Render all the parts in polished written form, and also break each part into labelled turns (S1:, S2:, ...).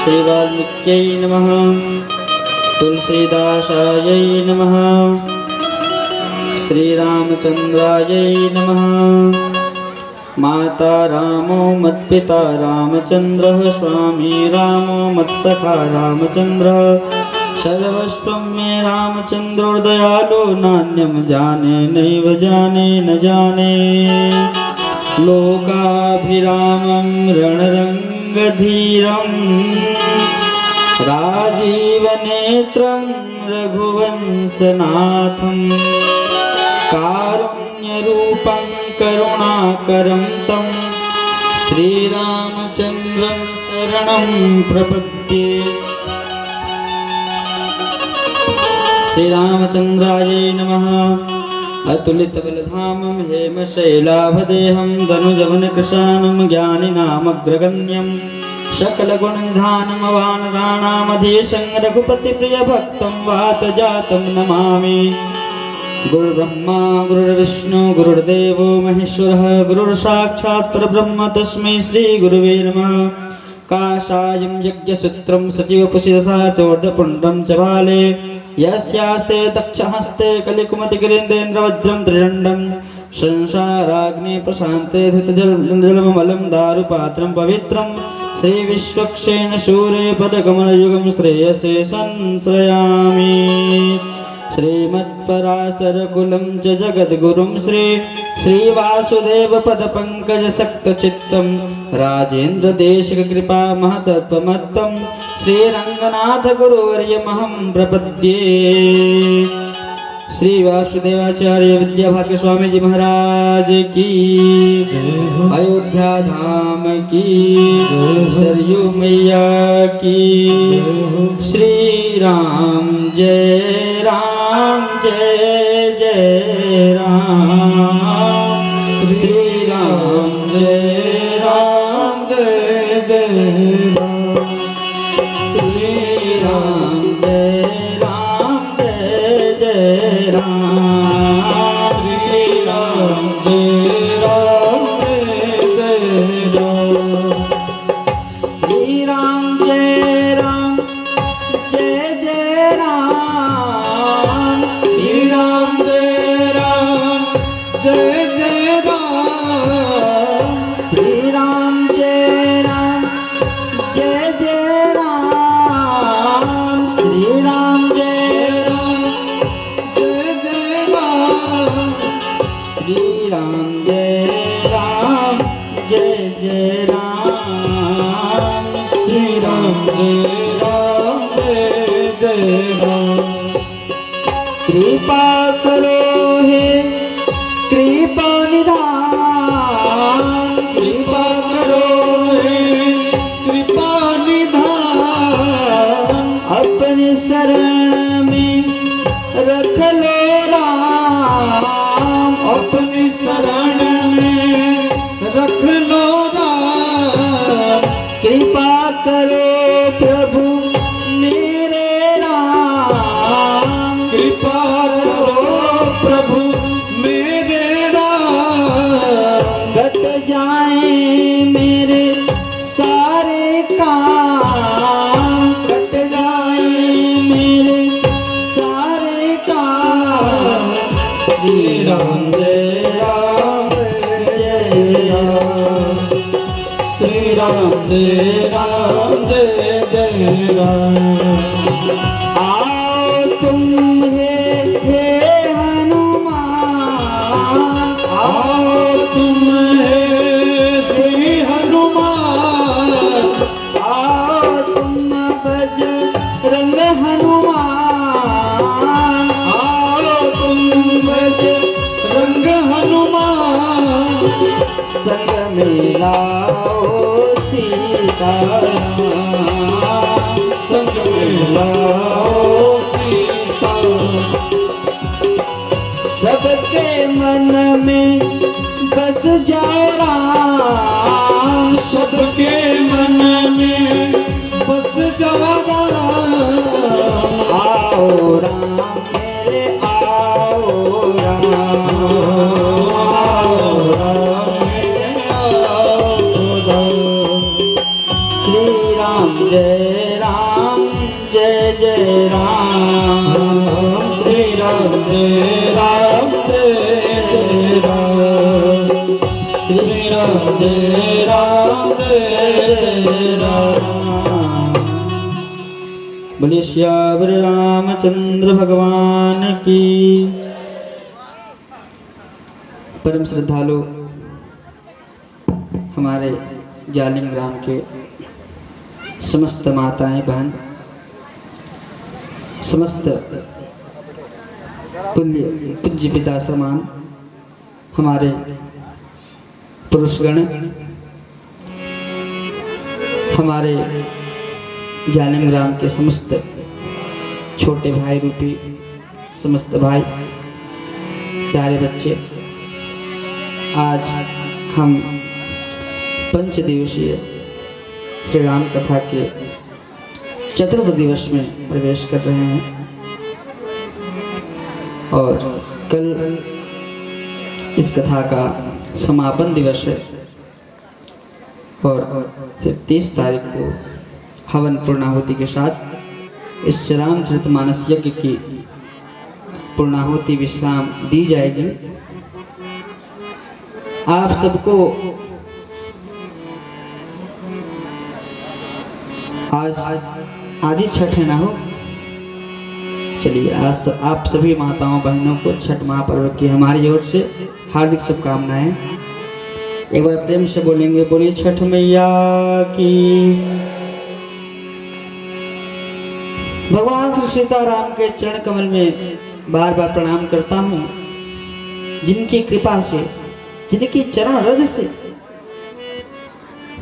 S1: श्री वाल्मीक्यै नमः। तुलसीदासायै नमः। श्री रामचंद्रायै नमः। माता रामो मत्पिता रामचंद्रः, स्वामी रामो मत्सखा रामचंद्रः, सर्वस्वं मे रामचंद्रो दयालो, नान्यं जाने नैव जाने न जाने। लोकाभिरामं रणरंगधीरं, राजीवनेत्रं रघुवंशनाथं, कारुण्यरूपं करुणाकरं तं श्रीरामचन्द्रं शरणं प्रपद्ये। श्रीरामचन्द्रायै नमः। अतुलितबलधामं हेमशैलाभदेहं, धनुजवनकृशानं ज्ञानिनामग्रगण्यं, सकलगुणनिधानं वानराणामधीशं, रघुपतिप्रियभक्तं वातजातं नमामि। गुरुर्ब्रह्मा गुरुर्विष्णु गुरुर्देवो महेश्वरः, गुरुर्साक्षात् परब्रह्म तस्मै श्रीगुरुवे नमः। काषायं यज्ञसूत्रं सचिवपुषि तथा चोर्धपुण्ड्रं च भाले, यस्यास्ते दक्षहस्ते कलिकुमतिगिरीन्द्रेन्द्रवज्रं त्रिदण्डं, संसाराग्नि प्रशान्ते धृतजलमलं दारुपात्रं पवित्रं, श्रीविश्वक्सेन शूरे पदकमलयुगं श्रेयसे संश्रयामि। श्रीमत्पराशरकुलं च जगद्गुरुं श्रीवासुदेवपदपङ्कजसक्तचित्तं, राजेन्द्रदेशिककृपा महतत्त्वमत्तं, श्रीरङ्गनाथ गुरुवर्यमहं प्रपद्ये। श्री वासुदेवाचार्य विद्याभास्कर स्वामी जी महाराज की, अयोध्या धाम की, सरयू मैया की। श्री राम जय जय राम, श्री राम जय जय राम, श्री राम जय जय राम, श्री राम जय जय राम, श्री राम जय राम, श्री राम जय राम, श्री राम जय राम, श्री राम जय राम, श्री राम जय राम, श्री राम जय राम। कृपा करो हे कृपा निधान, कृपा करो हे कृपा निधान, अपने शरण में रख लो राम, अपनी शरण में रख लो राम। कृपा करो प्रभु मेरे राम, कृपा करो प्रभु मेरे राम, कट जाए मेरे सारे काम, कट जाए मेरे सारे काम। श्री राम जय राम, श्री राम जय राम। आओ तुम हे हनुमान, आओ तुम हे श्री हनुमान, आओ तुम बजरंग हनुमान, आओ तुम बजरंग हनुमान, संग मिलाओ सीताराम, संग मिलाओ सीताराम। सबके मन में बस जाओ राम, सबके मन में बस जाओ राम। आओ राम मेरे आओ राम, आओ राम मेरे आओ राम। श्री राम जय राम, जय जय राम। श्री राम जय राम, जय जय राम। श्री राम जय राम, जय राम। बोलिए श्यावर रामचंद्र भगवान की। परम श्रद्धालु हमारे जालिम ग्राम के समस्त माताएं बहन, समस्त पूज्य पिता समान हमारे पुरुषगण, हमारे जालिम ग्राम के समस्त छोटे भाई रूपी समस्त भाई, प्यारे बच्चे, आज हम पंच दिवसीय श्री राम कथा के चतुर्थ दिवस में प्रवेश कर रहे हैं और कल इस कथा का समापन दिवस है और फिर 30 तारीख को हवन पूर्णाहुति के साथ इस रामचरितमानस यज्ञ की पूर्णाहुति विश्राम दी जाएगी। आप सबको आज ही छठ है ना हो। चलिए आज आप सभी माताओं बहनों को छठ महापर्व की हमारी ओर से हार्दिक शुभकामनाएं। एक बार प्रेम से बोलेंगे, बोलिए छठ मैया की। भगवान श्री सीताराम के चरण कमल में बार बार प्रणाम करता हूँ, जिनकी कृपा से, जिनकी चरण रज से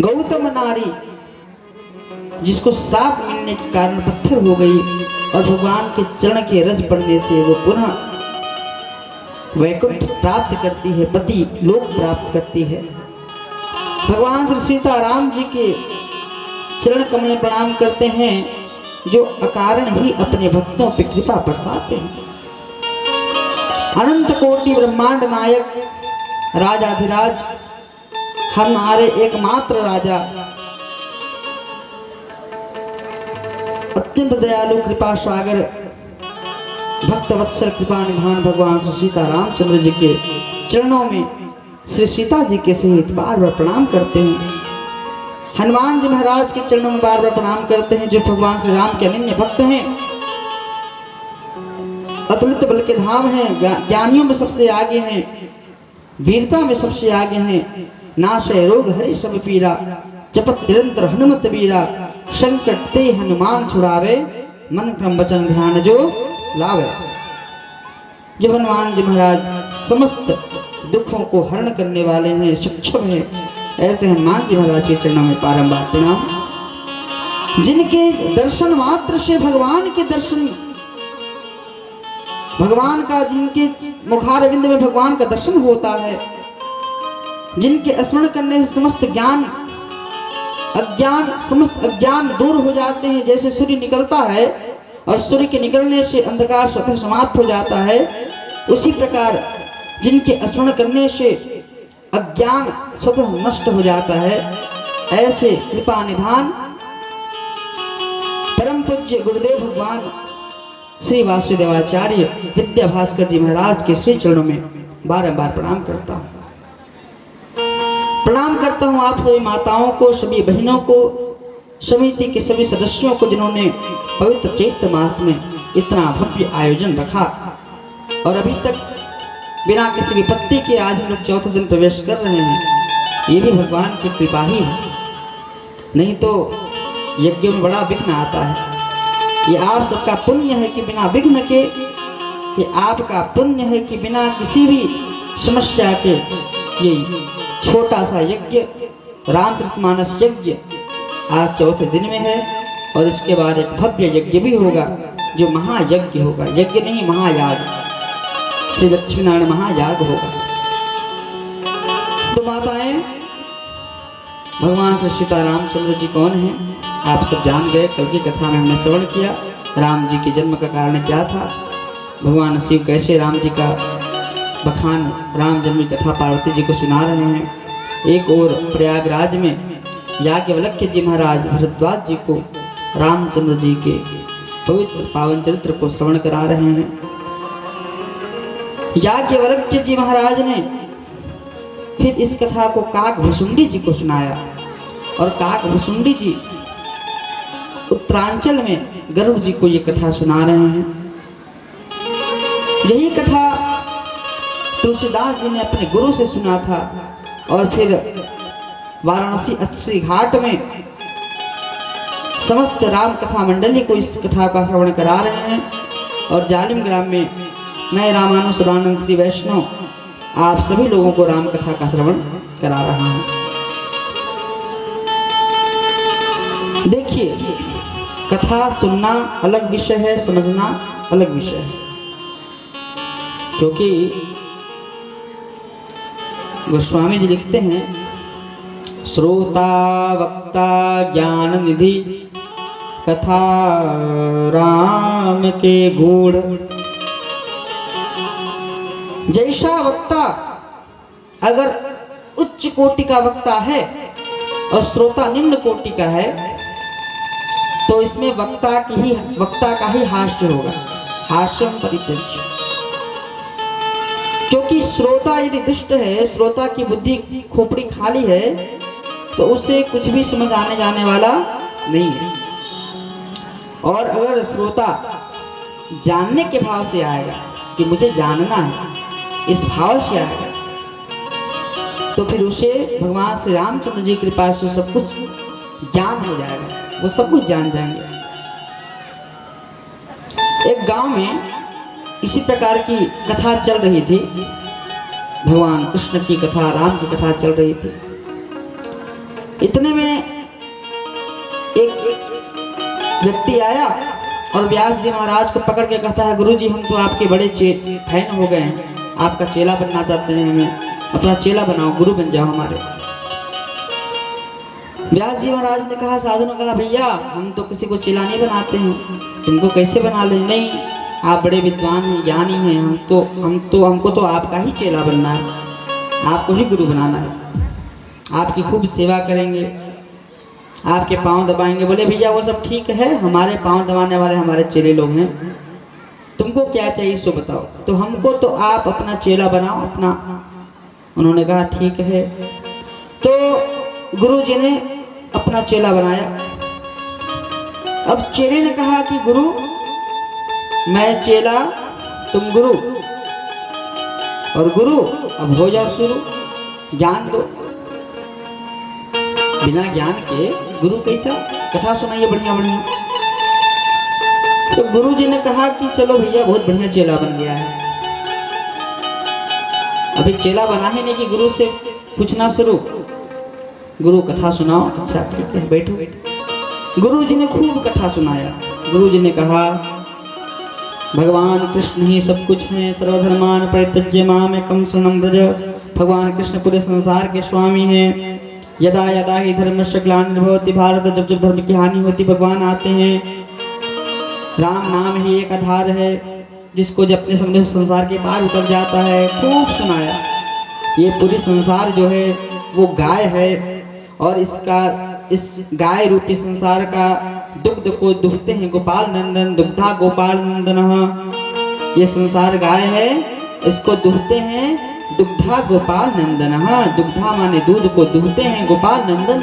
S1: गौतम नारी जिसको श्राप मिलने के कारण पत्थर हो गई और भगवान के चरण के रस पड़ने से वो पुनः वैकुंठ प्राप्त करती है, पति लोक प्राप्त करती है। भगवान श्री सीताराम जी के चरण कमल में प्रणाम करते हैं, जो अकारण ही अपने भक्तों पर कृपा बरसाते हैं। अनंत कोटि ब्रह्मांड नायक राजाधिराज हमारे एकमात्र राजा, अत्यंत दयालु कृपा सागर भक्त वत्सल कृपा निधान भगवान श्री सीता रामचंद्र जी के चरणों में श्री सीता जी के सहित बार बार प्रणाम करते हैं। हनुमान जी महाराज के चरणों में बार बार प्रणाम करते हैं, जो भगवान श्री राम के अनन्य भक्त हैं, अतुलित बल के धाम हैं, ज्ञानियों में सबसे आगे हैं, वीरता में सबसे आगे हैं। नाशय रोग हरे सब पीरा, जपत निरंतर हनुमत वीरा। संकट ते हनुमान छुड़ावे, मन क्रम वचन ध्यान जो लावे। जो हनुमान जी महाराज समस्त दुखों को हरण करने वाले हैं, सक्षम हैं, ऐसे हनुमान जी महाराज के चरणों में बारंबार प्रणाम। जिनके दर्शन मात्र से भगवान के दर्शन, भगवान का, जिनके मुखारविंद में भगवान का दर्शन होता है, जिनके स्मरण करने से समस्त ज्ञान अज्ञान, समस्त अज्ञान दूर हो जाते हैं। जैसे सूर्य निकलता है और सूर्य के निकलने से अंधकार स्वतः समाप्त हो जाता है, उसी प्रकार जिनके स्मरण करने से अज्ञान स्वतः नष्ट हो जाता है, ऐसे कृपा निधान परम पूज्य गुरुदेव भगवान श्री वासुदेवाचार्य विद्या भास्कर जी महाराज के श्री चरणों में बारंबार प्रणाम करता हूँ। प्रणाम करता हूँ आप सभी माताओं को, सभी बहनों को, समिति के सभी सदस्यों को, जिन्होंने पवित्र चैत्र मास में इतना भव्य आयोजन रखा और अभी तक बिना किसी विपत्ति के आज हम लोग चौथे दिन प्रवेश कर रहे हैं। ये भी भगवान की कृपा ही है, नहीं तो यज्ञ में बड़ा विघ्न आता है। ये आप सबका पुण्य है कि बिना विघ्न के, ये आपका पुण्य है कि बिना किसी भी समस्या के ये छोटा सा यज्ञ रामचरितमानस यज्ञ आज चौथे दिन में है। और इसके बाद एक भव्य यज्ञ भी होगा, जो महायज्ञ होगा, यज्ञ नहीं महायाग, श्री लक्ष्मीनारायण महायाग होगा। तो माताएं, भगवान श्री सीता रामचंद्र जी कौन हैं आप सब जान गए। कल की कथा में हमने श्रवण किया राम जी के जन्म का कारण क्या था, भगवान शिव कैसे राम जी का बखान, राम जन्म की कथा पार्वती जी को सुना रहे हैं। एक और प्रयागराज में याज्ञवल्क्य जी महाराज भरद्वाज जी को रामचंद्र जी के पवित्र पावन चरित्र को श्रवण करा रहे हैं। याज्ञवल्क्य जी महाराज ने फिर इस कथा को काकभुसुंडी जी को सुनाया और काकभुसुंडी जी उत्तरांचल में गरुड़ जी को ये कथा सुना रहे हैं। यही कथा तुलसीदास जी ने अपने गुरु से सुना था और फिर वाराणसी अस्सी घाट में समस्त राम कथा मंडली को इस कथा का श्रवण करा रहे हैं और जालिम ग्राम में नए रामानुज सदानंद श्री वैष्णव आप सभी लोगों को राम कथा का श्रवण करा रहा हूं। देखिए, कथा सुनना अलग विषय है, समझना अलग विषय है। क्योंकि गोस्वामी जी लिखते हैं, श्रोता वक्ता ज्ञान निधि कथा राम के गूढ़। जैसा वक्ता अगर उच्च कोटि का वक्ता है और श्रोता निम्न कोटि का है तो इसमें वक्ता का ही हास्य होगा, हास्यम परित्यज्य। क्योंकि श्रोता यदि दुष्ट है, श्रोता की बुद्धि खोपड़ी खाली है, तो उसे कुछ भी समझ आने जाने वाला नहीं है। और अगर श्रोता जानने के भाव से आएगा कि मुझे जानना है, इस भाव से आएगा, तो फिर उसे भगवान श्री रामचंद्र जी की कृपा से सब कुछ ज्ञान हो जाएगा, वो सब कुछ जान जाएंगे। एक गांव में इसी प्रकार की कथा चल रही थी, भगवान कृष्ण की कथा, राम की कथा चल रही थी। इतने में एक व्यक्ति आया और व्यास जी महाराज को पकड़ के कहता है, गुरु जी हम तो आपके बड़े फैन हो गए हैं, आपका चेला बनना चाहते हैं, हमें अपना चेला बनाओ, गुरु बन जाओ हमारे। व्यास जी महाराज ने कहा, साधु ने कहा, भैया हम तो किसी को चेला नहीं बनाते हैं, तुमको कैसे बना ले? नहीं, आप बड़े विद्वान हैं, ज्ञानी हैं, हमको तो आपका ही चेला बनना है, आपको ही गुरु बनाना है, आपकी खूब सेवा करेंगे, आपके पांव दबाएंगे। बोले भैया वो सब ठीक है, हमारे पांव दबाने वाले हमारे चेले लोग हैं, तुमको क्या चाहिए सो बताओ, तो हमको तो आप अपना चेला बनाओ अपना। उन्होंने कहा ठीक है। तो गुरु जी ने अपना चेला बनाया। अब चेले ने कहा कि गुरु मैं चेला तुम गुरु, और गुरु अब हो जाओ शुरू, ज्ञान दो। बिना ज्ञान के गुरु कैसा? कथा सुनाइए बढ़िया बढ़िया। तो गुरु जी ने कहा कि चलो भैया बहुत बढ़िया चेला बन गया है। अभी चेला बना ही नहीं कि गुरु से पूछना शुरू, गुरु कथा सुनाओ। अच्छा ठीक है बैठो। गुरु जी ने खूब कथा सुनाया। गुरु जी ने कहा भगवान कृष्ण ही सब कुछ हैं, सर्वधर्मान परित्यज्य माम एकम शरणं व्रज। भगवान कृष्ण पूरे संसार के स्वामी हैं। यदा यदा ही धर्मस्य ग्लानिर्भवति भारत, जब जब धर्म की हानि होती भगवान आते हैं। राम नाम ही एक आधार है जिसको जब अपने समझ संसार के पार उतर जाता है। खूब सुनाया। ये पूरी संसार जो है वो गाय है और इस गाय रूपी संसार का दुग्ध को दुहते हैं गोपाल नंदन, दुग्धा गोपाल नंदन। ये संसार गाय है, इसको दुहते हैं दुग्धा गोपाल नंदन। दुग्धा माने दूध को दुहते हैं गोपाल नंदन।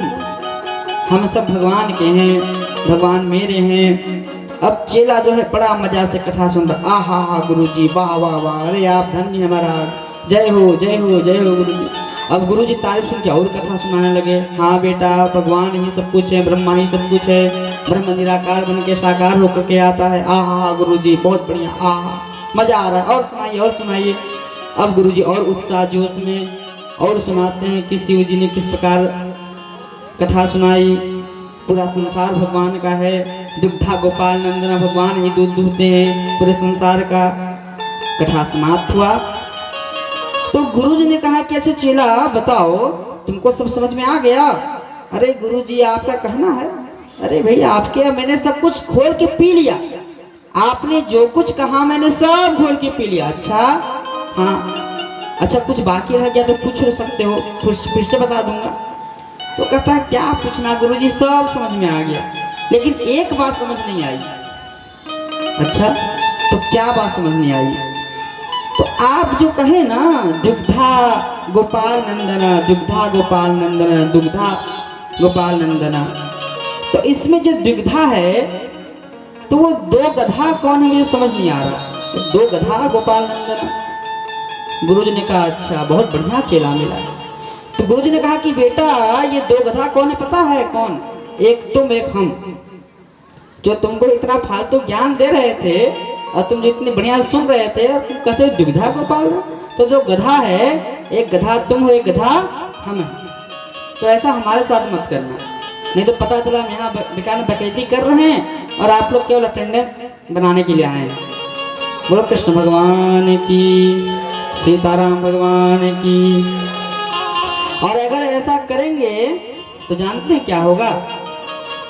S1: हम सब भगवान के हैं, भगवान मेरे हैं। अब चेला जो है बड़ा मजा से कथा सुन रहा। आहा गुरु जी वाह वाह वाह, अरे आप धन्य है महाराज, जय हो जय हो जय हो गुरु जी। अब गुरु जी तारीफ सुन के और कथा सुनाने लगे। हाँ बेटा भगवान ही सब कुछ है, ब्रह्मा ही सब कुछ है, ब्रह्म निराकार बन के साकार होकर के आता है। आहा गुरु जी बहुत बढ़िया, आहा मजा आ रहा है, और सुनाइए और सुनाइए। अब गुरु जी और उत्साह जोश में और सुनाते हैं कि शिव जी ने किस प्रकार कथा सुनाई। पूरा संसार भगवान का है, दुग्धा गोपाल नंदना, भगवान ही दूध दुहते हैं पूरे संसार का। कथा समाप्त हुआ तो गुरु जी ने कहा कि अच्छा चेला बताओ तुमको सब समझ में आ गया? अरे गुरु जी आपका कहना है। अरे भैया आपके मैंने सब कुछ खोल के पी लिया, आपने जो कुछ कहा मैंने सब खोल के पी लिया। अच्छा हाँ, अच्छा कुछ बाकी रह गया तो पूछ सकते हो, फिर से बता दूंगा। तो कहता है क्या पूछना गुरुजी, सब समझ में आ गया, लेकिन एक बात समझ नहीं आई। अच्छा, तो क्या बात समझ नहीं आई? तो आप जो कहे ना दुग्धा गोपाल नंदना, दुग्धा गोपाल नंदना, दुग्धा गोपाल नंदना, तो इसमें जो दुग्धा है तो वो दो गधा कौन है मुझे समझ नहीं आ रहा। दो गधा गोपाल नंदना। गुरुजी ने कहा अच्छा, बहुत बढ़िया चेला मिला। तो गुरुजी ने कहा कि बेटा ये दो गधा कौन है पता है कौन? एक तुम एक हम, जो तुमको इतना फालतू ज्ञान दे रहे थे और तुम जो इतनी बढ़िया सुन रहे थे और तुम कहते हो दुग्धा गोपाल। तो जो गधा है, एक गधा तुम हो, एक गधा हम हैं। तो ऐसा हमारे साथ मत करना, नहीं तो पता चला हम यहाँ बेकार में बकैती कर रहे हैं और आप लोग केवल अटेंडेंस बनाने के लिए आए हैं। बोलो कृष्ण भगवान की, सीताराम भगवान की। और अगर ऐसा करेंगे तो जानते हैं क्या होगा?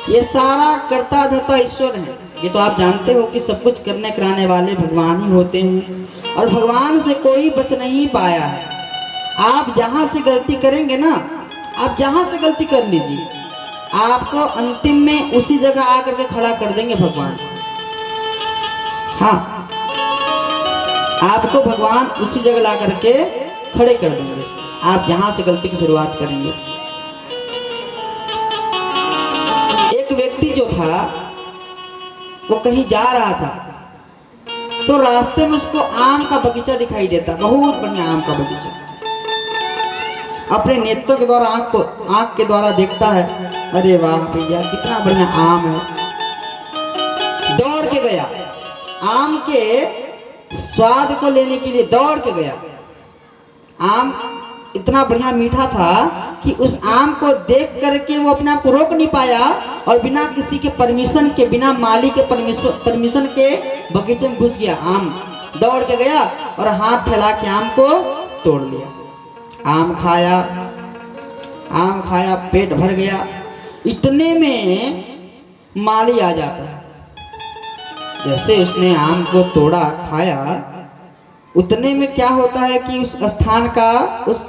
S1: ये सारा कर्ता धर्ता ईश्वर है, ये तो आप जानते हो कि सब कुछ करने कराने वाले भगवान ही होते हैं और भगवान से कोई बच नहीं पाया है। आप जहाँ से गलती करेंगे ना, आप जहाँ से गलती कर लीजिए, आपको अंतिम में उसी जगह आकर के खड़ा कर देंगे भगवान। हाँ, आपको भगवान उसी जगह ला करके खड़े कर देंगे, आप जहां से गलती की शुरुआत करेंगे। एक व्यक्ति जो था वो कहीं जा रहा था, तो रास्ते में उसको आम का बगीचा दिखाई देता, बहुत बढ़िया आम का बगीचा। अपने नेत्रों के द्वारा आंख के द्वारा देखता है, अरे वाह भैया कितना बढ़िया आम है। दौड़ के गया, आम के स्वाद को लेने के लिए दौड़ के गया। आम इतना बढ़िया मीठा था कि उस आम को देख करके वो अपने आप को रोक नहीं पाया और बिना किसी के परमिशन के, बिना माली के परमिशन के बगीचे में घुस गया। आम दौड़ के गया और हाथ फैला के आम को तोड़ लिया। आम खाया, पेट भर गया। इतने में माली आ जाता है। जैसे उसने आम को तोड़ा, खाया, उतने में क्या होता है कि उस स्थान का, उस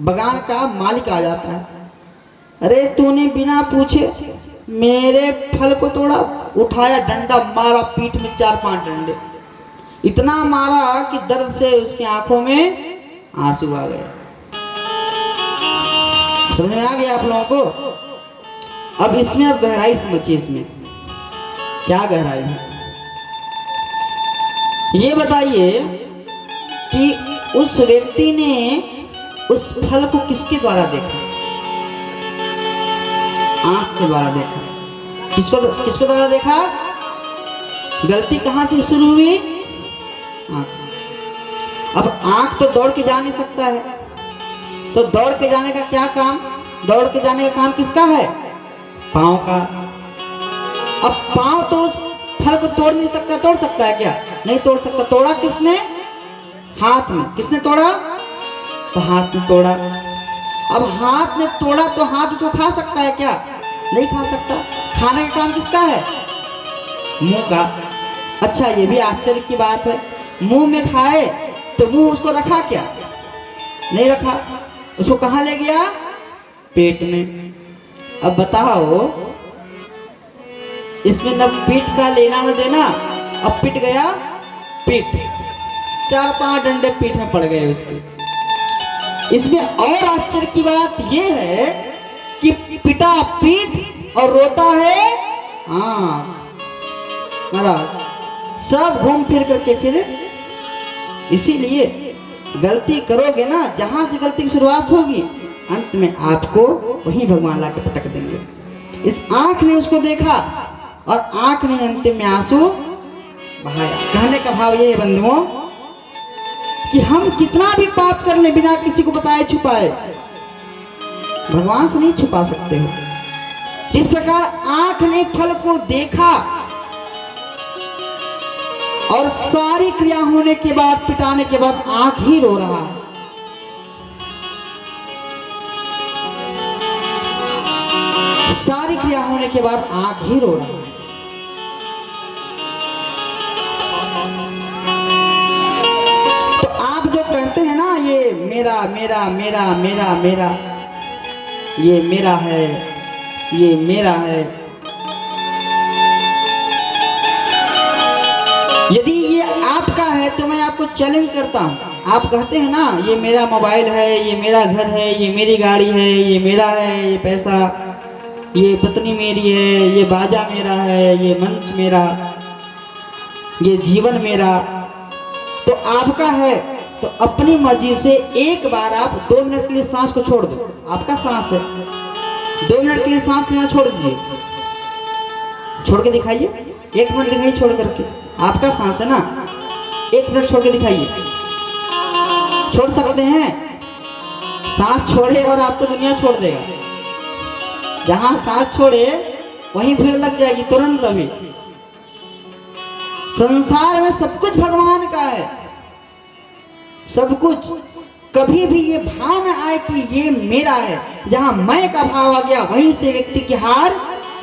S1: बगान का मालिक आ जाता है। अरे तूने बिना पूछे मेरे फल को तोड़ा। उठाया, डंडा मारा, पीठ में 4-5 डंडे, इतना मारा कि दर्द से उसकी आंखों में आंसू आ गए। समझ में आ गया आप लोगों को? अब इसमें अब गहराई समझिए, इसमें क्या गहराई है ये बताइए कि उस व्यक्ति ने उस फल को किसके द्वारा देखा? आंख के द्वारा देखा। किसको द्वारा देखा? गलती कहां से शुरू हुई? आंख से। अब आंख तो दौड़ के जा नहीं सकता है, तो दौड़ के जाने का क्या काम? दौड़ के जाने का काम किसका है? पांव का। अब पांव तो उस फल को तोड़ नहीं सकता, तोड़ सकता है क्या? नहीं तोड़ सकता। तोड़ा किसने? हाथ ने। किसने तोड़ा? तो हाथ ने तोड़ा। अब हाथ ने तोड़ा तो हाथ उसको खा सकता है क्या? नहीं खा सकता। खाने का काम किसका है? मुंह का। अच्छा, ये भी आश्चर्य की बात है, मुंह में खाए तो मुंह उसको रखा क्या? नहीं रखा। उसको कहां ले गया? पेट में। अब बताओ, इसमें न पीठ का लेना न देना। अब पिट गया पीठ, 4-5 डंडे पीठ में पड़ गए उसके। इसमें और आश्चर्य की बात यह है कि पिटा पीठ और रोता है आंख। महाराज, सब घूम फिर करके फिर इसीलिए गलती करोगे ना, जहां से गलती की शुरुआत होगी अंत में आपको वही भगवान लाके पटक देंगे। इस आंख ने उसको देखा और आंख ने अंतिम में आंसू बहाया। कहने का भाव ये है बंधुओं कि हम कितना भी पाप कर ले बिना किसी को बताए छुपाए, भगवान से नहीं छुपा सकते हो। जिस प्रकार आंख ने फल को देखा और सारी क्रिया होने के बाद, पिटाने के बाद आंख ही रो रहा है। सारी क्रिया होने के बाद आंख ही रो रहा है। तो आप जो कहते हैं ना ये मेरा मेरा मेरा मेरा मेरा, ये मेरा है, ये मेरा है। यदि ये आपका है तो मैं आपको चैलेंज करता हूँ। आप कहते हैं ना ये मेरा मोबाइल है, ये मेरा घर है, ये मेरी गाड़ी है, ये मेरा है, ये पैसा, ये पत्नी मेरी है, ये बाजा मेरा है, ये मंच मेरा, ये जीवन मेरा। तो आपका है तो अपनी मर्जी से एक बार आप 2 मिनट के लिए सांस को छोड़ दो। आपका सांस है, 2 मिनट के लिए सांस लेना छोड़ दीजिए। छोड़ के दिखाइए, 1 मिनट दिखाइए छोड़ करके। आपका सांस है ना, 1 मिनट छोड़ के दिखाइए। छोड़ सकते हैं? सांस छोड़े और आपको दुनिया छोड़ देगा। जहां सांस छोड़े वहीं भीड़ लग जाएगी तुरंत। अभी संसार में सब कुछ भगवान का है, सब कुछ। कभी भी ये भाव न आए कि ये मेरा है। जहां मैं का भाव आ गया वहीं से व्यक्ति की हार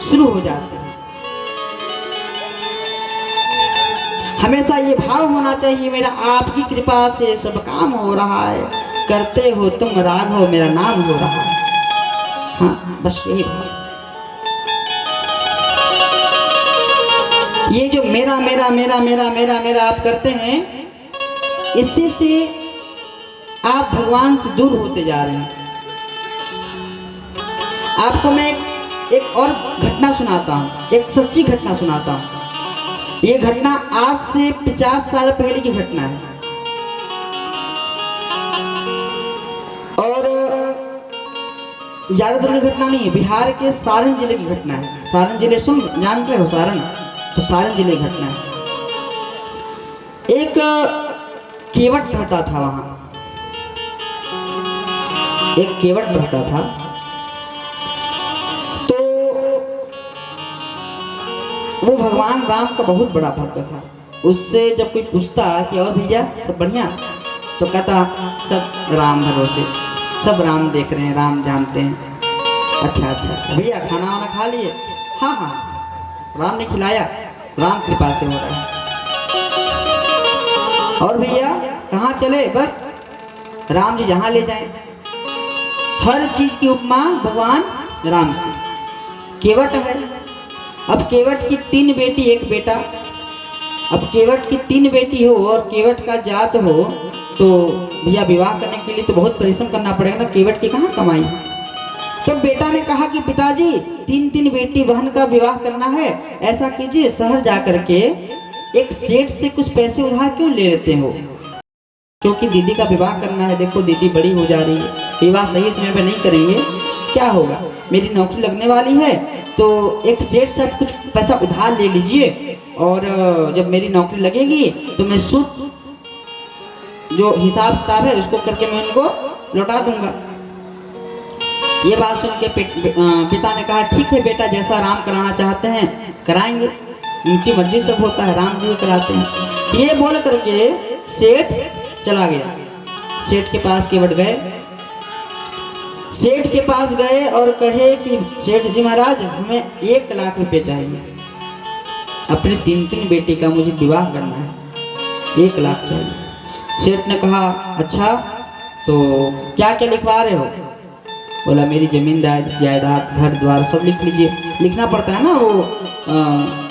S1: शुरू हो जाती है। हमेशा ये भाव होना चाहिए, मेरा आपकी कृपा से सब काम हो रहा है, करते हो तुम राघव मेरा नाम हो रहा है। हाँ, बस यही भाव। ये जो मेरा मेरा मेरा मेरा मेरा मेरा आप करते हैं, इसी से आप भगवान से दूर होते जा रहे हैं। आपको मैं एक और घटना सुनाता हूँ, एक सच्ची घटना सुनाता हूँ। ये घटना आज से 50 साल पहले की घटना है और ज्यादा दूर की घटना नहीं है। बिहार के सारण जिले की घटना है। सारण जिले जान रहे हो? सारण, तो सारण जिले की घटना है। एक केवट रहता था वहां, एक केवट रहता था। तो वो भगवान राम का बहुत बड़ा भक्त था। उससे जब कोई पूछता कि और भैया सब बढ़िया, तो कहता सब राम भरोसे, सब राम देख रहे हैं, राम जानते हैं। अच्छा अच्छा अच्छा भैया खाना वाना खा लिए? हाँ हाँ, राम ने खिलाया, राम कृपा से हो रहा है। और भैया कहाँ चले? बस राम जी जहाँ ले जाएं। हर चीज की उपमा भगवान राम से। केवट है, अब केवट की 3 बेटी 1 बेटा। अब केवट की 3 बेटी हो और केवट का जात हो तो भैया विवाह करने के लिए तो बहुत परिश्रम करना पड़ेगा ना, केवट की कहाँ कमाई। तो बेटा ने कहा कि पिताजी 3 बेटी बहन का विवाह करना है, ऐसा कीजिए शहर जा करके एक सेठ से कुछ पैसे उधार क्यों ले लेते हो, क्योंकि दीदी का विवाह करना है। देखो दीदी बड़ी हो जा रही है, विवाह सही समय पे नहीं करेंगे क्या होगा, मेरी नौकरी लगने वाली है, तो एक सेठ से आप कुछ पैसा उधार ले लीजिए और जब मेरी नौकरी लगेगी तो मैं सूद जो हिसाब किताब है उसको करके मैं उनको लौटा दूंगा। ये बात सुन के पिता ने कहा ठीक है बेटा, जैसा राम कराना चाहते हैं कराएंगे, उनकी मर्जी सब होता है, राम जी कराते हैं। ये बोल करके सेठ चला गया। सेठ के पास केवट गए, सेठ के पास गए और कहे कि सेठ जी महाराज हमें 1 लाख रुपए चाहिए, अपनी 3 बेटी का मुझे विवाह करना है, 1 लाख चाहिए। सेठ ने कहा अच्छा तो क्या क्या लिखवा रहे हो? बोला मेरी जमीन जायदाद घर द्वार सब लिख लीजिए। लिखना पड़ता है ना, वो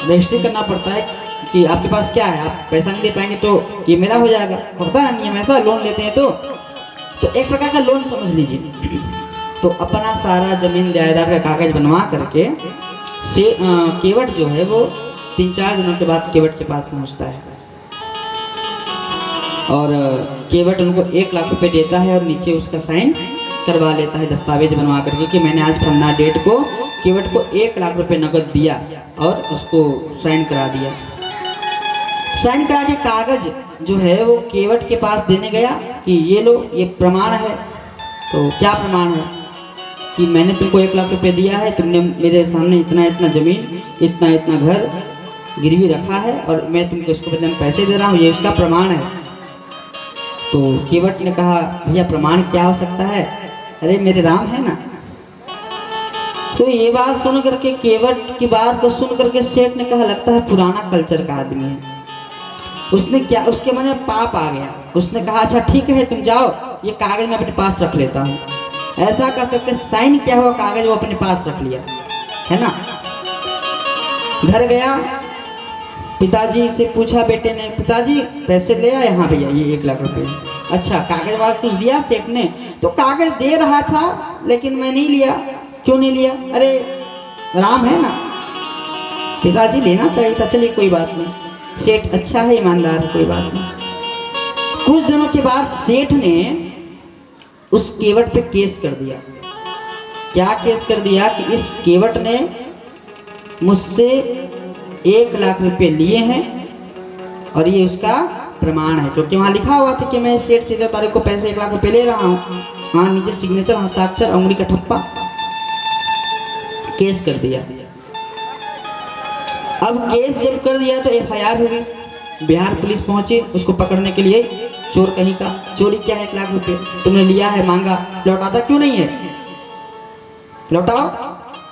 S1: रजिस्ट्री करना पड़ता है कि आपके पास क्या है, आप पैसा नहीं दे पाएंगे तो ये मेरा हो जाएगा, होता है ना नियम ऐसा, लोन लेते हैं तो एक प्रकार का लोन समझ लीजिए। तो अपना सारा जमीन जायदाद का कागज बनवा करके से केवट जो है वो 3-4 दिनों के बाद केवट के पास पहुंचता है और केवट उनको 1 लाख रुपए देता है और नीचे उसका साइन करवा लेता है दस्तावेज बनवा करके कि मैंने आज फलना डेट को केवट को 1 लाख रुपए नगद दिया और उसको साइन करा दिया। साइन करा के कागज जो है वो केवट के पास देने गया कि ये लो ये प्रमाण है। तो क्या प्रमाण है? कि मैंने तुमको 1 लाख रुपए दिया है, तुमने मेरे सामने इतना इतना जमीन इतना इतना घर गिरवी रखा है और मैं तुमको इसको बदले में पैसे दे रहा हूँ, ये उसका प्रमाण है। तो केवट ने कहा भैया प्रमाण क्या हो सकता है, अरे मेरे राम है ना। तो ये बात सुन करके केवट की बात को सुन करके सेठ ने कहा लगता है पुराना कल्चर का आदमी है, उसने क्या उसके मन में पाप आ गया। उसने कहा अच्छा ठीक है तुम जाओ, ये कागज मैं अपने पास रख लेता हूँ। ऐसा कर करके साइन किया हुआ कागज वो अपने पास रख लिया, है ना। घर गया, पिताजी से पूछा बेटे ने, पिताजी पैसे ले आए? हाँ भैया ये 1 लाख रुपए। अच्छा कागज वागज कुछ दिया सेठ ने? तो कागज दे रहा था लेकिन मैं नहीं लिया। क्यों नहीं लिया? अरे राम है ना। पिताजी लेना चाहिए था, चलिए कोई बात नहीं, सेठ अच्छा है, ईमानदार है, कोई बात नहीं। कुछ दिनों के बाद सेठ ने उस केवट पे केस कर दिया। क्या केस कर दिया कि इस केवट ने मुझसे 1 लाख रुपए लिए हैं और ये उसका प्रमाण है, क्योंकि वहाँ लिखा हुआ था कि मैं सेठ से 13 तारीख को पैसे 1 लाख रुपए ले रहा हूँ। वहाँ नीचे सिग्नेचर, हस्ताक्षर, उंगली का ठप्पा। केस कर दिया। अब केस जब कर दिया तो FIR हुई, बिहार पुलिस पहुंची उसको पकड़ने के लिए। चोर कहीं का, चोरी क्या है 1 लाख रुपए तुमने लिया है, मांगा, लौटाता क्यों नहीं है? लौटाओ।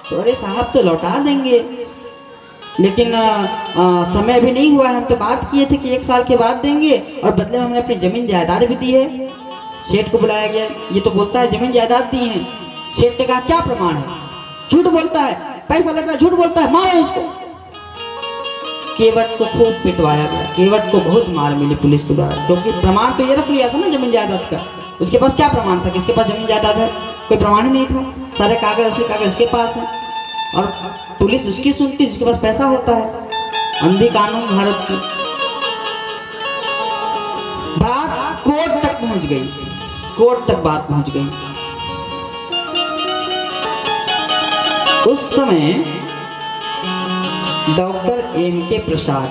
S1: तो अरे साहब तो लौटा देंगे लेकिन समय भी नहीं हुआ है, हम तो बात किए थे कि 1 साल के बाद देंगे और बदले में हमने अपनी जमीन जायदाद भी दी है। सेठ को बुलाया गया, ये तो बोलता है जमीन जायदाद दी है। सेठ ने कहा क्या प्रमाण है? झूठ बोलता है, पैसा लेता है, झूठ बोलता है, मारो इसको। केवट को खूब पिटवाया गया, केवट को बहुत मार मिली पुलिस के द्वारा, क्योंकि प्रमाण तो ये रख लिया था ना जमीन जायदाद का। उसके पास क्या प्रमाण था? किसके पास जमीन जायदाद है? कोई प्रमाण ही नहीं था। सारे कागज, असली कागज उसके पास है और पुलिस उसकी सुनती जिसके पास पैसा होता है। अंधी कानून भारत की। बात कोर्ट तक पहुंच गई, कोर्ट तक बात पहुंच गई। उस समय डॉक्टर MK प्रसाद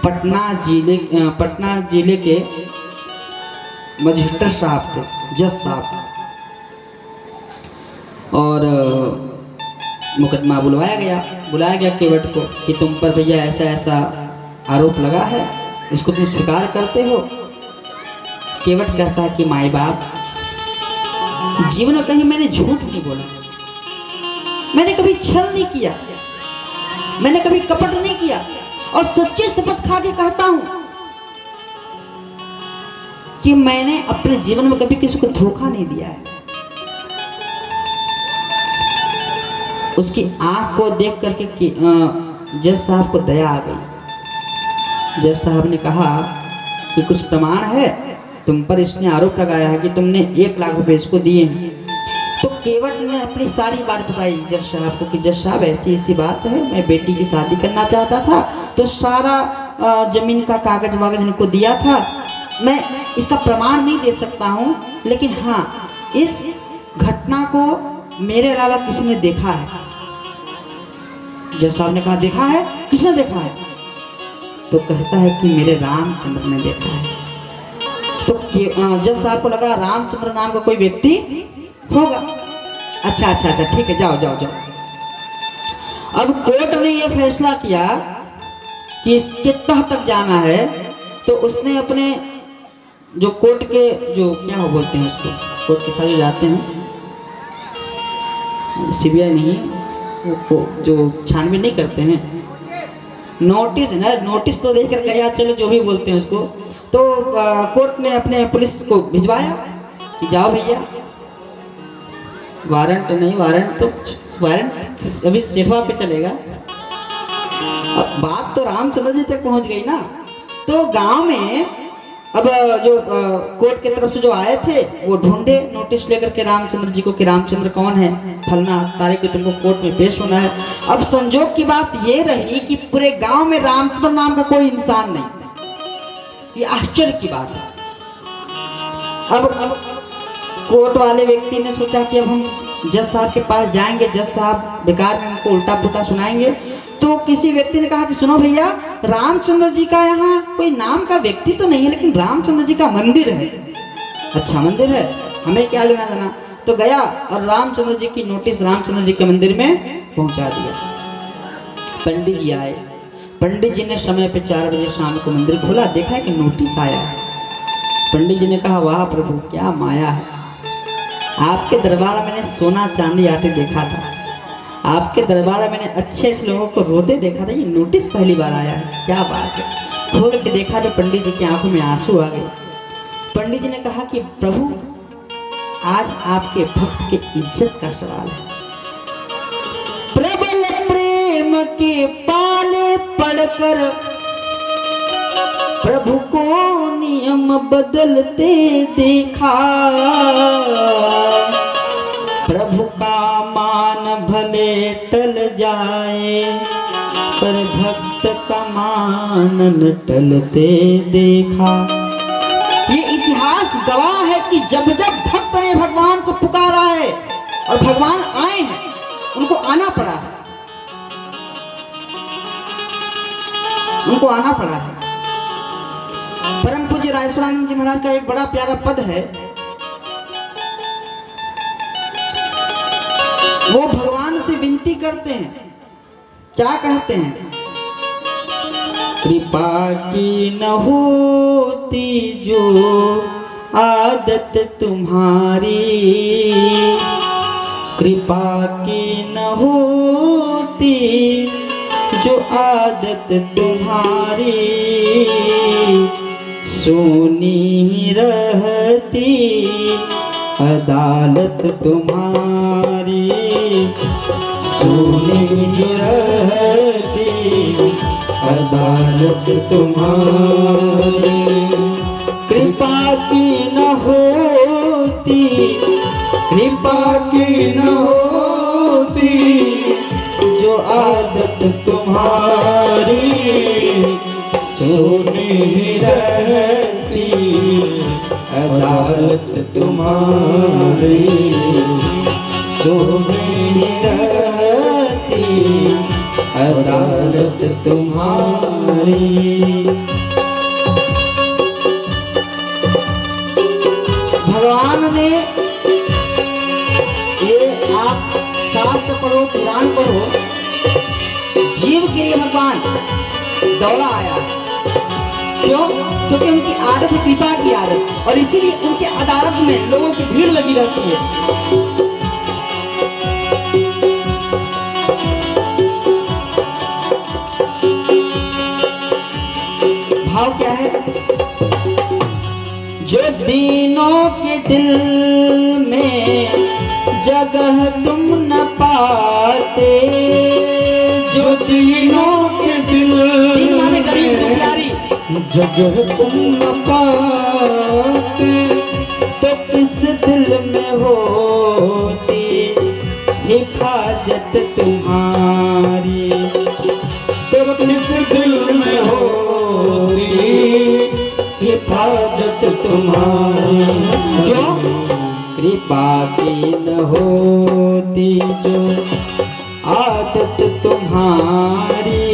S1: पटना जिले के मजिस्ट्रेट साहब थे, जज साहब, और मुकदमा बुलाया गया केवट को कि तुम पर भैया ऐसा ऐसा आरोप लगा है, इसको तुम स्वीकार करते हो? केवट कहता है कि माई बाप, जीवन में कहीं मैंने झूठ नहीं बोला, मैंने कभी छल नहीं किया, मैंने कभी कपट नहीं किया और सच्ची शपथ खा के कहता हूं कि मैंने अपने जीवन में कभी किसी को धोखा नहीं दिया है। उसकी आंख को देख करके जज साहब को दया आ गई। जज साहब ने कहा कि कुछ प्रमाण है तुम पर, इसने आरोप लगाया है कि तुमने 1 लाख रुपए इसको दिए हैं। तो केवट ने अपनी सारी बात बताई जज साहब को कि जज साहब ऐसी ऐसी बात है, मैं बेटी की शादी करना चाहता था तो सारा जमीन का कागज वागज इनको दिया था, मैं इसका प्रमाण नहीं दे सकता हूँ, लेकिन हाँ इस घटना को मेरे अलावा किसी ने देखा है। जज साहब ने कहा देखा है? किसने देखा है? तो कहता है कि मेरे रामचंद्र ने देखा है। तो जज साहब को लगा रामचंद्र नाम का कोई व्यक्ति होगा। अच्छा अच्छा अच्छा ठीक है, जाओ जाओ जाओ। अब कोर्ट ने यह फैसला किया कि इसके तह तक जाना है, तो उसने अपने जो कोर्ट के जो क्या हो बोलते हैं उसको, कोर्ट के साथ जो जाते हैं, CBI नहीं, वो जो छानबीन नहीं करते हैं, नोटिस है ना, नोटिस तो देख कर गया, चलो जो भी बोलते हैं उसको। तो कोर्ट ने अपने पुलिस को भिजवाया कि जाओ भैया, वारंट नहीं, वारंट अभी सेफा पे चलेगा। अब बात तो रामचंद्र जी तक पहुंच गई ना। तो गांव में अब जो कोर्ट की तरफ से जो आए थे वो ढूंढे नोटिस लेकर के रामचंद्र जी को कि रामचंद्र कौन है, फलना तारीख को तुमको कोर्ट में पेश होना है। अब संजोग की बात ये रही कि पूरे गांव में रामचंद्र नाम का कोई इंसान नहीं। ये आश्चर्य की बात है। अब कोर्ट वाले व्यक्ति ने सोचा कि अब हम जज साहब के पास जाएंगे, जज साहब बेकार में हमको उल्टा पुल्टा सुनाएंगे। तो किसी व्यक्ति ने कहा कि सुनो भैया, रामचंद्र जी का यहाँ कोई नाम का व्यक्ति तो नहीं है, लेकिन रामचंद्र जी का मंदिर है। अच्छा मंदिर है, हमें क्या लेना देना। तो गया और रामचंद्र जी की नोटिस रामचंद्र जी के मंदिर में पहुंचा दिया। पंडित जी आए, पंडित जी ने समय पे 4 बजे शाम को मंदिर खोला, देखा कि नोटिस आया है। पंडित जी ने कहा वाह प्रभु क्या माया है, आपके दरबार में मैंने सोना चांदी आटे देखा था, आपके दरबार में मैंने अच्छे अच्छे लोगों को रोते देखा था, ये नोटिस पहली बार आया है, क्या बात है। खोल के देखा तो पंडित जी की आंखों में आंसू आ गए। पंडित जी ने कहा कि प्रभु आज आपके भक्त की इज्जत का सवाल है। प्रबल प्रेम के पाले पड़कर प्रभु को नियम बदलते देखा। प्रभु का मान भले टल जाए पर भक्त का मान न टलते देखा। ये इतिहास गवाह है कि जब जब भक्त ने भगवान को पुकारा है और भगवान आए हैं, उनको आना पड़ा है, उनको आना पड़ा है। परम पूज्य राजेश्वरानंद जी महाराज का एक बड़ा प्यारा पद है, वो भगवान से विनती करते हैं, क्या कहते हैं? कृपा की न होती जो आदत तुम्हारी, कृपा की न होती जो आदत तुम्हारी, सोनी रहती अदालत तुम्हारी, सोनी रहती अदालत तुम्हारी। कृपा की न होती, कृपा की न होती जो आदत तुम्हारी, सोनी रहती अदालत तुम्हारी, सोनी रहती अदालत तुम्हारी। भगवान ने ये आप शास्त्र पढ़ो, पुराण पढ़ो, जीव के लिए भगवान दौड़ा आया। क्यों? क्योंकि उनकी आदत है कृपा की आदत, और इसीलिए उनके अदालत में लोगों की भीड़ लगी रहती है। भाव क्या है? जो दीनों के दिल में जगह तुम न पाते, जो दीनों के दिल, दीन माने गरीब दुखियारी, जगह तुम न पाते, तो किस दिल में होती हिफाजत तुम्हारी, तो किस दिल में होती हिफाजत तुम्हारी। क्यों? कृपा की न होती जो आदत तुम्हारी,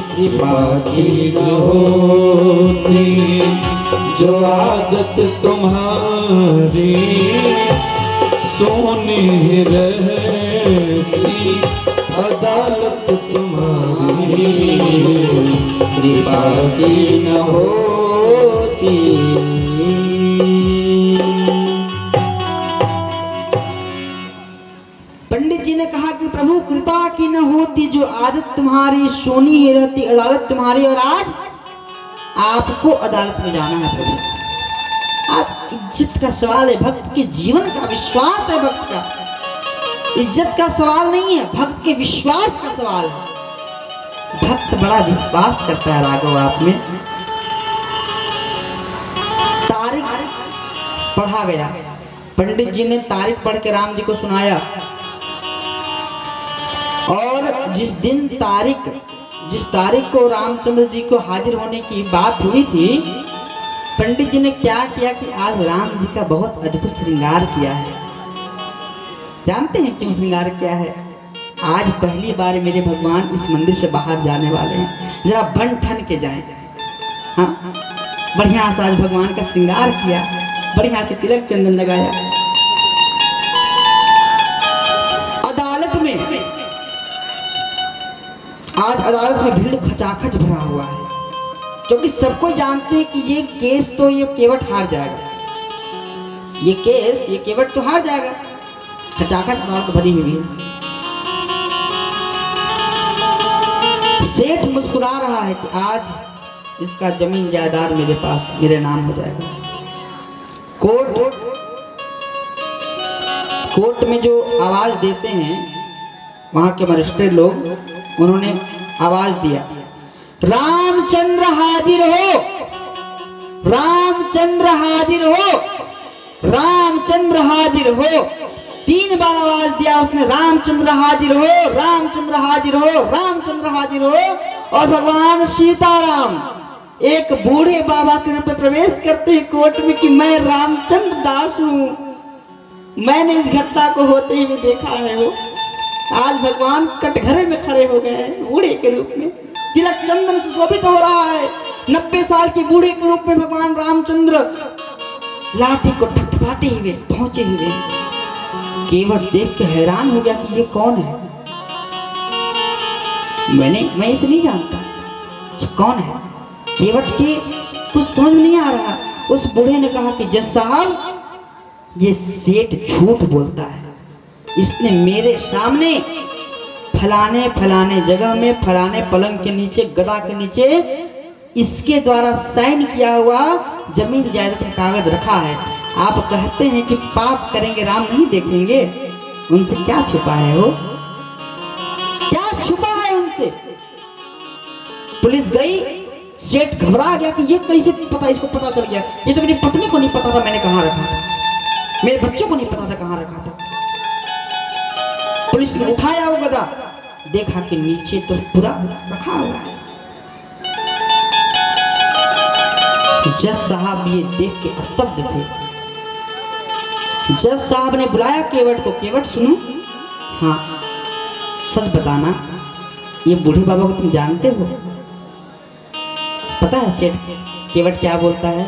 S1: कृपा की न होती जो आदत तुम्हारी, सोनी रहती अदालत तुम्हारी, कृपा की न होती। पंडित जी ने कहा कि प्रभु कृपा की न होती जो आदत तुम्हारी, सोनी ही रहती अदालत तुम्हारी, और आज आपको अदालत में जाना है प्रभु। आज इज्जत का सवाल है, भक्त के जीवन का विश्वास है, भक्त का इज्जत का सवाल नहीं है, भक्त के विश्वास का सवाल है। भक्त बड़ा विश्वास करता है राघव आप में। तारीख पढ़ा गया, पंडित जी ने तारीख पढ़ के राम जी को सुनाया, और जिस तारीख को रामचंद्र जी को हाजिर होने की बात हुई थी, पंडित जी ने क्या किया कि आज राम जी का बहुत अद्भुत श्रृंगार किया है। जानते हैं क्यों श्रृंगार किया है? आज पहली बार मेरे भगवान इस मंदिर से बाहर जाने वाले हैं, जरा बन ठन के जाएं। हाँ, बढ़िया से आज भगवान का श्रृंगार किया, बढ़िया से तिलक चंदन लगाया। अदालत में आज अदालत में भीड़ खचाखच भरा हुआ है, क्योंकि सबको जानते हैं कि ये केस तो ये केवट हार जाएगा, ये केस ये केवट तो हार जाएगा। खचाखच अदालत भरी हुई है। सेठ मुस्कुरा रहा है कि आज इसका जमीन जायदाद मेरे पास मेरे नाम हो जाएगा। कोर्ट कोर्ट में जो आवाज देते हैं वहां के मजिस्ट्रेट लोग, उन्होंने आवाज दिया, रामचंद्र हाजिर हो, रामचंद्र हाजिर हो, रामचंद्र हाजिर हो। 3 बार आवाज दिया उसने, रामचंद्र हाजिर हो, रामचंद्र हाजिर हो, रामचंद्र हाजिर हो। और भगवान सीताराम एक बूढ़े बाबा के रूप में प्रवेश करते हैं कोर्ट में कि मैं रामचंद्र दास हूं, मैंने इस घटना को होते हुए देखा है। वो आज भगवान कटघरे में खड़े हो गए हैं बूढ़े के रूप में, तिलक चंदन से शोभित हो रहा है। 90 साल के बूढ़े के रूप में भगवान रामचंद्र लाठी को ठटपाटे हुए पहुंचे हुए। केवट देख के हैरान हो गया कि ये कौन है, मैं इसे नहीं जानता, ये कौन है। केवट के कुछ समझ में नहीं आ रहा। उस बूढ़े ने कहा कि जज साहब, ये सेठ झूठ बोलता है, इसने मेरे सामने फलाने फलाने जगह में फलाने पलंग के नीचे गदा के नीचे इसके द्वारा साइन किया हुआ जमीन जायदाद का कागज रखा है। आप कहते हैं कि पाप करेंगे राम नहीं देखेंगे, उनसे क्या छुपा है, वो क्या छुपा है उनसे। पुलिस गई, सेठ घबरा गया कि ये कैसे पता, इसको पता चल गया, ये तो मेरी पत्नी को नहीं पता था मैंने कहां रखा था, मेरे बच्चों को नहीं पता था कहां रखा था। पुलिस ने उठाया वो गदा, देखा कि नीचे तो पूरा रखा हुआ है। जज साहब ये देख के स्तब्ध थे। जज साहब ने बुलाया केवट को, केवट सुनो, हाँ सच बताना, ये बूढ़े बाबा को तुम जानते हो? पता है सेठ केवट क्या बोलता है?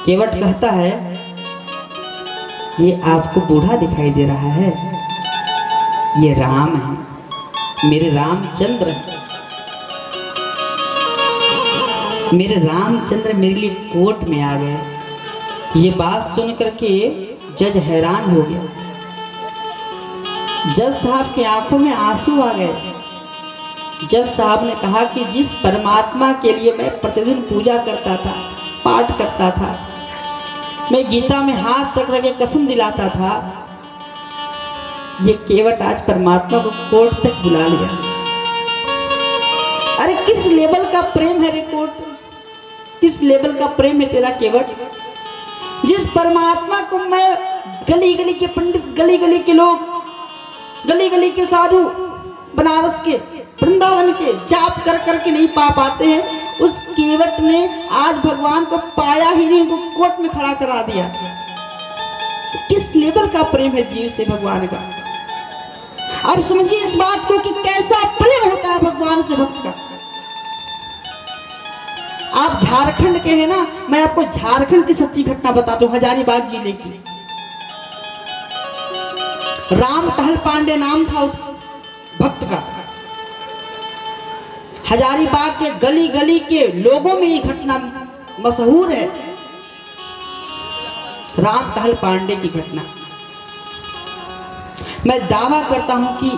S1: केवट कहता है, ये आपको बूढ़ा दिखाई दे रहा है, ये राम है, मेरे रामचंद्र है। मेरे रामचंद्र मेरे लिए कोर्ट में आ गए। ये बात सुन करके जज हैरान हो गया। जज साहब की आंखों में आंसू आ गए। जज साहब ने कहा कि जिस परमात्मा के लिए मैं प्रतिदिन पूजा करता था, पाठ करता था, मैं गीता में हाथ रख के कसम दिलाता था, ये केवट आज परमात्मा को कोर्ट तक बुला लिया। अरे किस लेवल का प्रेम है रे कोर्ट, किस लेवल का प्रेम है तेरा केवट। जिस परमात्मा को मैं गली गली के पंडित, गली गली के लोग, गली गली के साधु, बनारस के, वृंदावन के जाप कर करके नहीं पा पाते हैं, उस केवट ने आज भगवान को पाया ही नहीं, उनको कोर्ट में खड़ा करा दिया। किस लेवल का प्रेम है जीव से भगवान का। आप समझिए इस बात को कि कैसा प्रेम होता है भगवान से भक्त का। आप झारखंड के हैं ना, मैं आपको झारखंड की सच्ची घटना बताता हूं, हजारीबाग जिले की। राम टहल पांडे नाम था उस भक्त का। हजारीबाग के गली गली के लोगों में ये घटना मशहूर है, राम टहल पांडे की घटना। मैं दावा करता हूं कि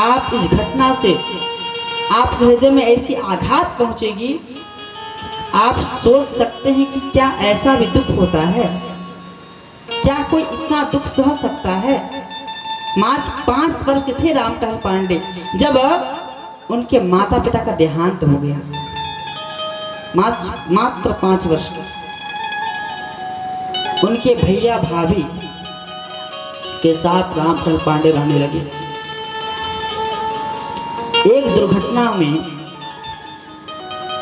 S1: आप इस घटना से आपके हृदय में ऐसी आघात पहुंचेगी, आप सोच सकते हैं कि क्या ऐसा भी दुख होता है, क्या कोई इतना दुख सह सकता है। मात्र 5 वर्ष के थे राम टहल पांडे जब उनके माता पिता का देहांत हो गया। मात्र 5 वर्ष के। उनके भैया भाभी के साथ राम टहल पांडे रहने लगे। एक दुर्घटना में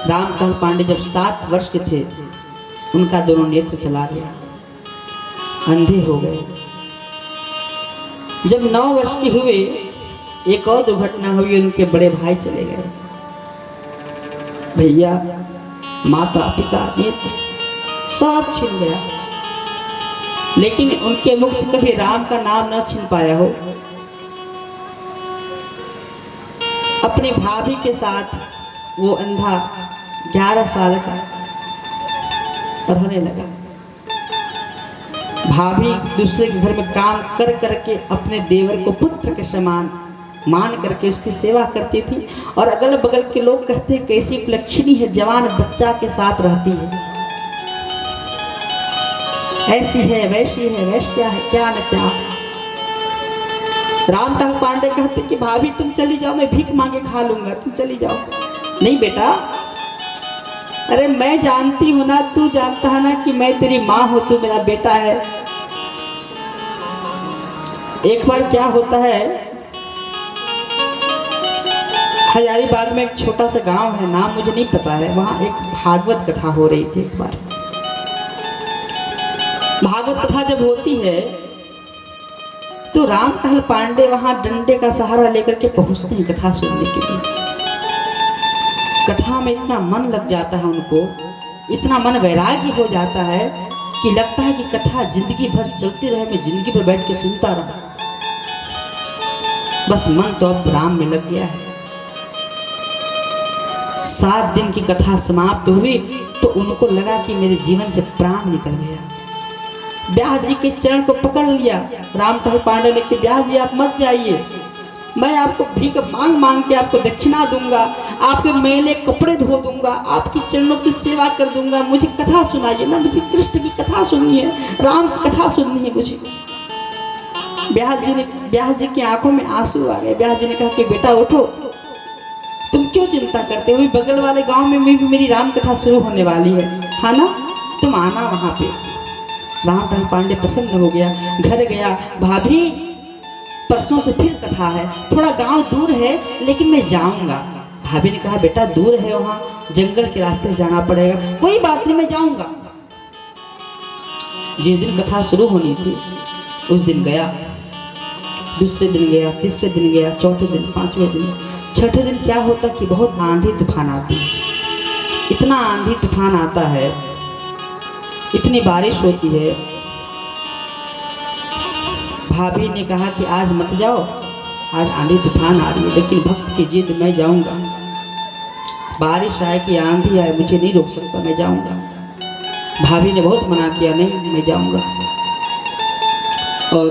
S1: राम टहल पांडे जब 7 वर्ष के थे, उनका दोनों नेत्र चला गया, अंधे हो गए। जब 9 वर्ष के हुए, एक और दुर्घटना हुई, उनके बड़े भाई चले गए। भैया, माता पिता, नेत्र सब छिन गया, लेकिन उनके मुख से कभी राम का नाम न छिन पाया हो। अपने भाभी के साथ वो अंधा 11 साल का रहने लगा। भाभी दूसरे के घर में काम कर करके अपने देवर को पुत्र के समान मान करके उसकी सेवा करती थी, और अगल बगल के लोग कहते हैं कैसी विलक्षणी है, जवान बच्चा के साथ रहती है, ऐसी है वैसी है, वैश्या है, क्या न क्या। रामटल पांडे कहते कि भाभी तुम चली जाओ, मैं भीख मांगे खा लूंगा, तुम चली जाओ। नहीं बेटा, अरे मैं जानती हूं ना, तू जानता है ना कि मैं तेरी माँ हूं, तू मेरा बेटा है। एक बार क्या होता है, हजारीबाग में एक छोटा सा गांव है, नाम मुझे नहीं पता है, वहां एक भागवत कथा हो रही थी। एक बार भागवत कथा जब होती है तो रामटहल पांडे वहां डंडे का सहारा लेकर के पहुंचते हैं कथा सुनने के लिए। कथा में इतना मन लग जाता है उनको, इतना मन वैराग्य हो जाता है कि लगता है कि कथा जिंदगी भर चलती रहे, मैं जिंदगी भर बैठ के सुनता रहूं। बस मन तो अब राम में लग गया है। 7 दिन की कथा समाप्त हुई तो उनको लगा कि मेरे जीवन से प्राण निकल गया। व्यास जी के चरण को पकड़ लिया रामटहल पांडे ने कि व्यास जी आप मत जाइए, मैं आपको भीख मांग मांग के आपको दक्षिणा दूंगा, आपके मैले कपड़े धो दूंगा, आपकी चरणों की सेवा कर दूंगा, मुझे कथा सुनाइए ना, मुझे कृष्ण की कथा सुननी है, राम की कथा सुननी है मुझे। व्यास जी की आंखों में आंसू आ गए। व्यास जी ने कहा कि बेटा उठो, तुम क्यों चिंता करते हो, बगल वाले गांव में भी मेरी राम कथा शुरू होने वाली है ना, तुम आना वहां पे। रामटहल पांडे प्रसन्न हो गया, घर गया, भाभी परसों से फिर कथा है, थोड़ा गांव दूर है लेकिन मैं जाऊंगा। भाभी ने कहा बेटा दूर है, वहां जंगल के रास्ते जाना पड़ेगा, कोई बात नहीं मैं जाऊंगा। जिस दिन कथा शुरू होनी थी उस दिन गया, दूसरे दिन गया, तीसरे दिन गया, चौथे दिन, 5वें दिन, छठे दिन क्या होता कि बहुत आंधी तूफान आती है। इतना आंधी तूफान आता है, इतनी बारिश होती है। भाभी ने कहा कि आज मत जाओ, आज आंधी तूफान आ रही है, लेकिन भक्त की जिद मैं जाऊंगा, बारिश आए कि आंधी आए मुझे नहीं रोक सकता, मैं जाऊंगा। भाभी ने बहुत मना किया, नहीं मैं जाऊंगा। और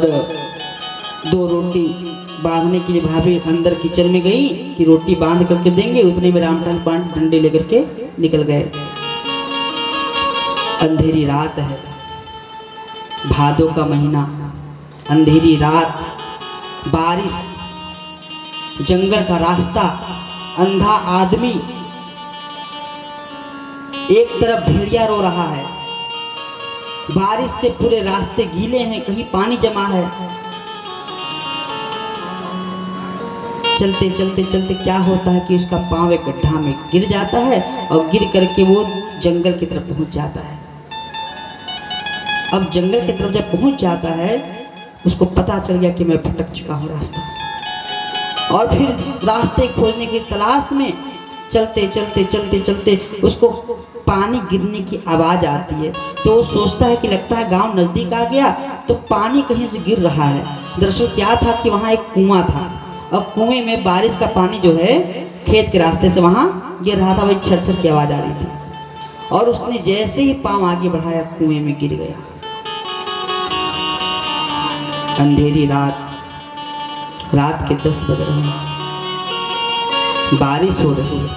S1: 2 रोटी बांधने के लिए भाभी अंदर किचन में गई कि रोटी बांध करके देंगे, उतने में रामटहल पांडे डंडे लेकर के निकल गए। अंधेरी रात है, भादों का महीना, अंधेरी रात, बारिश, जंगल का रास्ता, अंधा आदमी, एक तरफ भेड़िया रो रहा है, बारिश से पूरे रास्ते गीले हैं, कहीं पानी जमा है। चलते चलते चलते क्या होता है कि उसका पांव एक गड्ढा में गिर जाता है और गिर करके वो जंगल की तरफ पहुंच जाता है। अब जंगल की तरफ जब पहुंच जाता है उसको पता चल गया कि मैं भटक चुका हूं रास्ता, और फिर रास्ते खोजने की तलाश में चलते चलते चलते चलते उसको पानी गिरने की आवाज़ आती है। तो वो सोचता है कि लगता है गांव नज़दीक आ गया, तो पानी कहीं से गिर रहा है। दरअसल क्या था कि वहाँ एक कुआं था और कुएं में बारिश का पानी जो है खेत के रास्ते से वहाँ गिर रहा था, वही छरछर की आवाज़ आ रही थी। और उसने जैसे ही पाँव आगे बढ़ाया कुएं में गिर गया। अंधेरी रात, रात के 10 बज रहे हैं, बारिश हो रही है,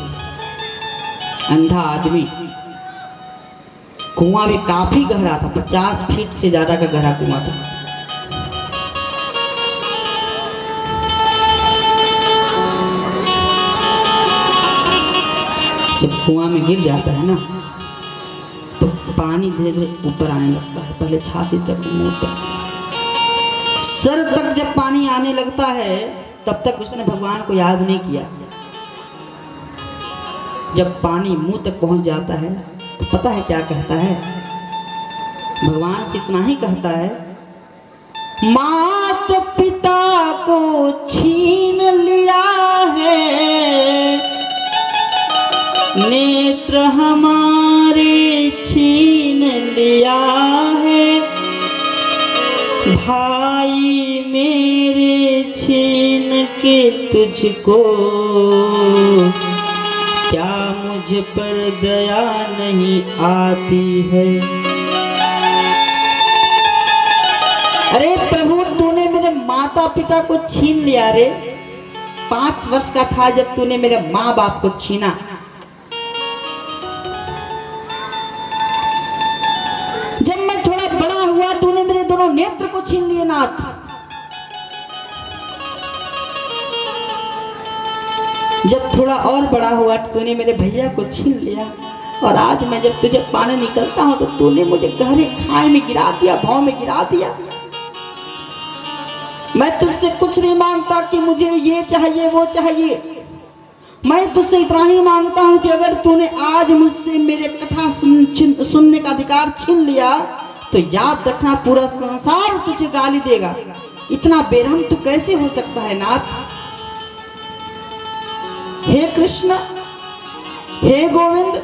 S1: अंधा आदमी, कुआं भी काफी गहरा था, 50 फीट से ज्यादा का गहरा कुआं था। जब कुआं में गिर जाता है ना तो पानी धीरे धीरे ऊपर आने लगता है, पहले छाती तक, मुंह तक, सर तक जब पानी आने लगता है तब तक उसने भगवान को याद नहीं किया। जब पानी मुंह तक पहुंच जाता है तो पता है क्या कहता है, भगवान से इतना ही कहता है, मात पिता को छीन लिया है, नेत्र हमारे छीन लिया है, भाई मेरे छीन के तुझको, क्या मुझ पर दया नहीं आती है। अरे प्रभु तूने मेरे माता पिता को छीन लिया रे, 5 वर्ष का था जब तूने मेरे माँ बाप को छीना। जब मैं थोड़ा बड़ा हुआ तूने मेरे दोनों नेत्र को छीन लिए नाथ। जब थोड़ा और बड़ा हुआ तो तूने मेरे भैया को छीन लिया, और आज मैं जब तुझे पाने निकलता हूं तो तूने मुझे गहरे खाई में गिरा दिया, भाव में गिरा दिया। मैं तुझसे कुछ नहीं मांगता कि मुझे ये चाहिए वो चाहिए, मैं तुझसे इतना ही मांगता हूं कि अगर तूने आज मुझसे मेरे कथा सुनने का अधिकार छीन लिया तो याद रखना पूरा संसार तुझे गाली देगा। इतना बेरहम तू कैसे हो सकता है नाथ? हे कृष्ण, हे गोविंद,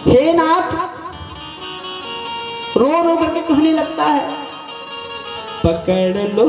S1: हे नाथ, रो रो करके कहने लगता है, पकड़ लो